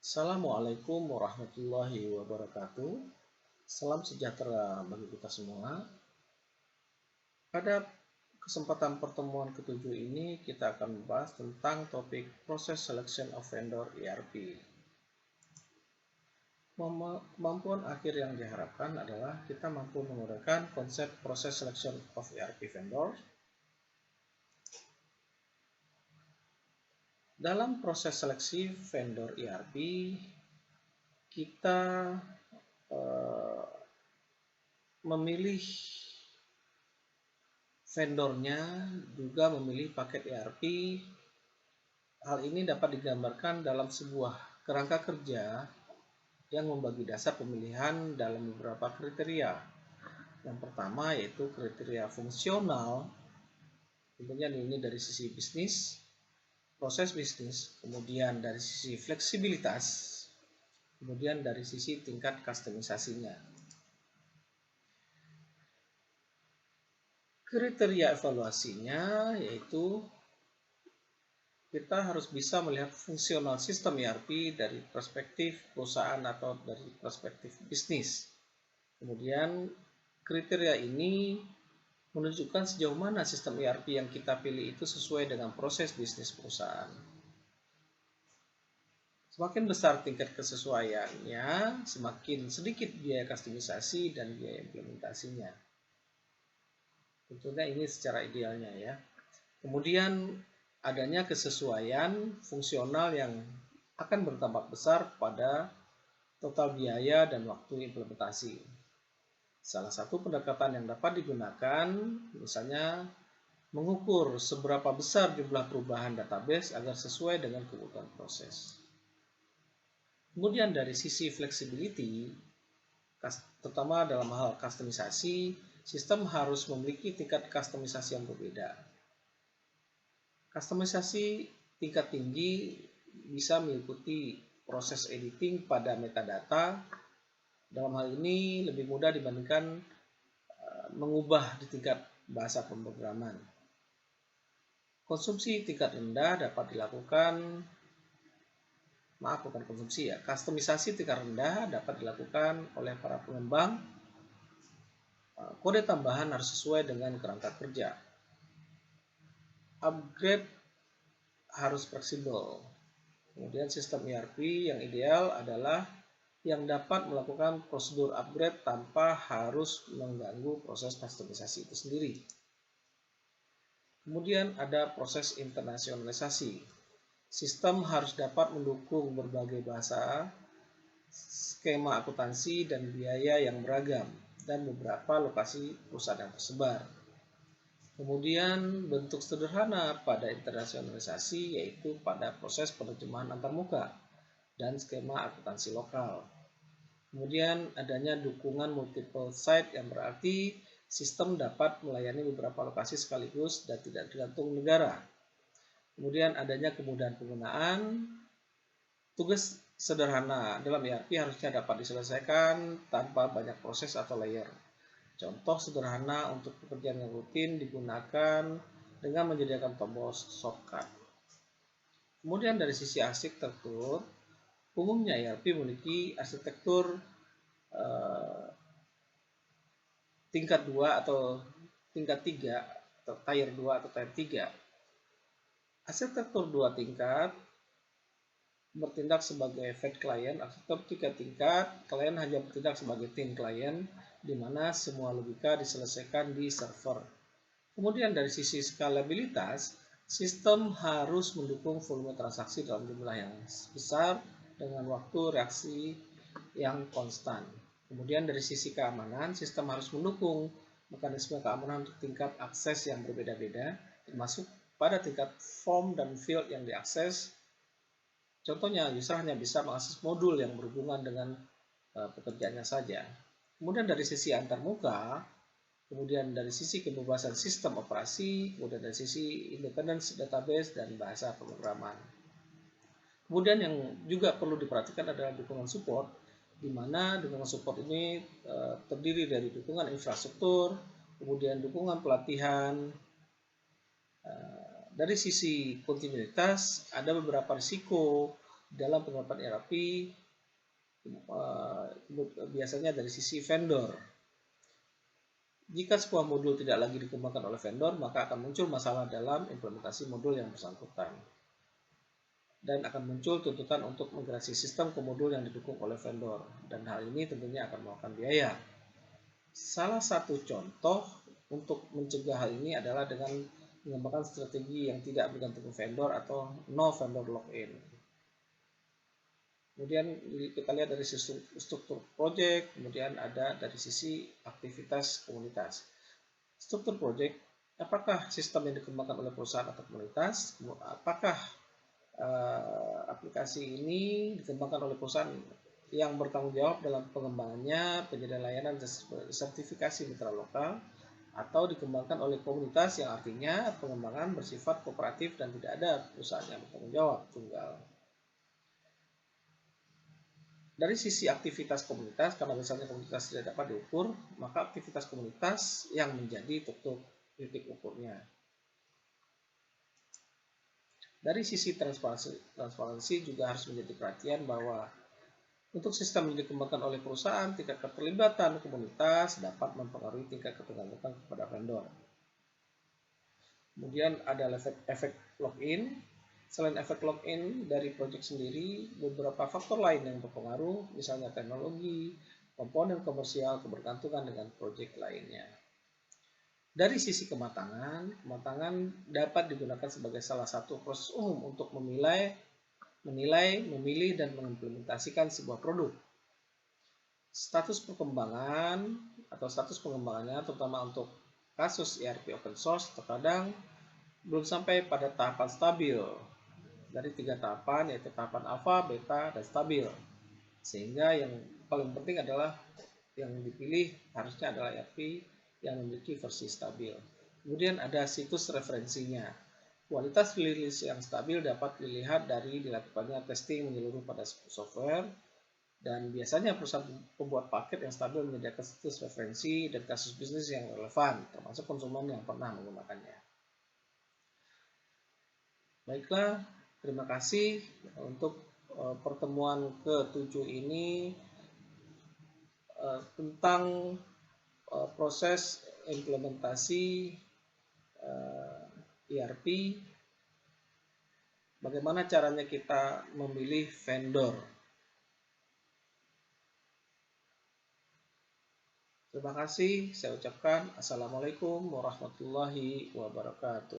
Assalamualaikum warahmatullahi wabarakatuh. Salam sejahtera bagi kita semua. Pada kesempatan pertemuan ketujuh ini kita akan membahas tentang topik Process Selection of Vendor ERP. Kemampuan akhir yang diharapkan adalah kita mampu menggunakan konsep Process Selection of ERP Vendor. Dalam proses seleksi vendor ERP, kita memilih vendornya, juga memilih paket ERP. Hal ini dapat digambarkan dalam sebuah kerangka kerja yang membagi dasar pemilihan dalam beberapa kriteria. Yang pertama yaitu kriteria fungsional, tentunya ini dari sisi bisnis, proses bisnis, kemudian dari sisi fleksibilitas, kemudian dari sisi tingkat kustomisasinya. Kriteria evaluasinya yaitu kita harus bisa melihat fungsional sistem ERP dari perspektif perusahaan atau dari perspektif bisnis. Kemudian kriteria ini menunjukkan sejauh mana sistem ERP yang kita pilih itu sesuai dengan proses bisnis perusahaan. Semakin besar tingkat kesesuaiannya, semakin sedikit biaya kustomisasi dan biaya implementasinya. Tentunya ini secara idealnya ya. Kemudian adanya kesesuaian fungsional yang akan berdampak besar pada total biaya dan waktu implementasi. Salah satu pendekatan yang dapat digunakan misalnya mengukur seberapa besar jumlah perubahan database agar sesuai dengan kebutuhan proses. Kemudian dari sisi flexibility, terutama dalam hal kustomisasi, sistem harus memiliki tingkat kustomisasi yang berbeda. Kustomisasi tingkat tinggi bisa mengikuti proses editing pada metadata. Dalam hal ini lebih mudah dibandingkan mengubah di tingkat bahasa pemrograman. Konsumsi tingkat rendah dapat dilakukan, kustomisasi tingkat rendah dapat dilakukan oleh para pengembang. Kode tambahan harus sesuai dengan kerangka kerja. Upgrade harus fleksibel. Kemudian sistem ERP yang ideal adalah yang dapat melakukan prosedur upgrade tanpa harus mengganggu proses kustomisasi itu sendiri. Kemudian ada proses internasionalisasi. Sistem harus dapat mendukung berbagai bahasa, skema akuntansi dan biaya yang beragam, dan beberapa lokasi perusahaan yang tersebar. Kemudian bentuk sederhana pada internasionalisasi yaitu pada proses penerjemahan antarmuka dan skema akuntansi lokal. Kemudian adanya dukungan multiple site yang berarti sistem dapat melayani beberapa lokasi sekaligus dan tidak tergantung negara. Kemudian adanya kemudahan penggunaan. Tugas sederhana dalam ERP harusnya dapat diselesaikan tanpa banyak proses atau layer. Contoh sederhana untuk pekerjaan yang rutin digunakan dengan menyediakan tombol shortcut. Kemudian dari sisi arsitektur, umumnya ERP memiliki arsitektur tingkat 2 atau tingkat 3 atau tier 2 atau tier 3. Arsitektur 2 tingkat bertindak sebagai fed client, arsitektur 3 tingkat, klien hanya bertindak sebagai tim klien, di mana semua logika diselesaikan di server. Kemudian dari sisi skalabilitas, sistem harus mendukung volume transaksi dalam jumlah yang besar dengan waktu reaksi yang konstan. Kemudian dari sisi keamanan, sistem harus mendukung mekanisme keamanan untuk tingkat akses yang berbeda-beda, termasuk pada tingkat form dan field yang diakses. Contohnya, user hanya bisa mengakses modul yang berhubungan dengan pekerjaannya saja. Kemudian dari sisi antarmuka, kemudian dari sisi kebebasan sistem operasi, kemudian dari sisi independence database dan bahasa pemrograman. Kemudian yang juga perlu diperhatikan adalah dukungan support, di mana dukungan support ini terdiri dari dukungan infrastruktur, kemudian dukungan pelatihan. Dari sisi kontinuitas, ada beberapa risiko dalam penerapan ERP biasanya dari sisi vendor. Jika sebuah modul tidak lagi dikembangkan oleh vendor, maka akan muncul masalah dalam implementasi modul yang bersangkutan. Dan akan muncul tuntutan untuk migrasi sistem ke modul yang didukung oleh vendor. Dan hal ini tentunya akan memakan biaya. Salah satu contoh untuk mencegah hal ini adalah dengan mengembangkan strategi yang tidak bergantung vendor atau no vendor lock-in. Kemudian kita lihat dari sisi struktur project, kemudian ada dari sisi aktivitas komunitas. Struktur project, apakah sistem yang dikembangkan oleh perusahaan atau komunitas? Apakah aplikasi ini dikembangkan oleh perusahaan yang bertanggung jawab dalam pengembangannya, penyediaan layanan dan sertifikasi mitra lokal, atau dikembangkan oleh komunitas yang artinya pengembangan bersifat kooperatif dan tidak ada perusahaan yang bertanggung jawab tunggal. Dari sisi aktivitas komunitas, karena misalnya komunitas tidak dapat diukur, maka aktivitas komunitas yang menjadi titik ukurnya. Dari sisi transparansi juga harus menjadi perhatian bahwa untuk sistem yang dikembangkan oleh perusahaan, tingkat keterlibatan komunitas dapat mempengaruhi tingkat ketergantungan kepada vendor. Kemudian ada efek lock-in. Selain efek lock-in dari proyek sendiri, beberapa faktor lain yang berpengaruh, misalnya teknologi, komponen komersial, kebergantungan dengan proyek lainnya. Dari sisi kematangan dapat digunakan sebagai salah satu proses umum untuk menilai, memilih, dan mengimplementasikan sebuah produk. Status perkembangan atau status pengembangannya, terutama untuk kasus ERP open source, terkadang belum sampai pada tahapan stabil. Dari 3 tahapan, yaitu tahapan alpha, beta, dan stabil. Sehingga yang paling penting adalah yang dipilih harusnya adalah ERP yang memiliki versi stabil. Kemudian ada situs referensinya. Kualitas rilis yang stabil dapat dilihat dari dilakukannya testing menyeluruh pada software, dan biasanya perusahaan pembuat paket yang stabil menyediakan situs referensi dan kasus bisnis yang relevan, termasuk konsumen yang pernah menggunakannya. Baiklah, terima kasih untuk pertemuan ke-7 ini tentang proses implementasi ERP, bagaimana caranya kita memilih vendor. Terima kasih, saya ucapkan Assalamualaikum warahmatullahi wabarakatuh.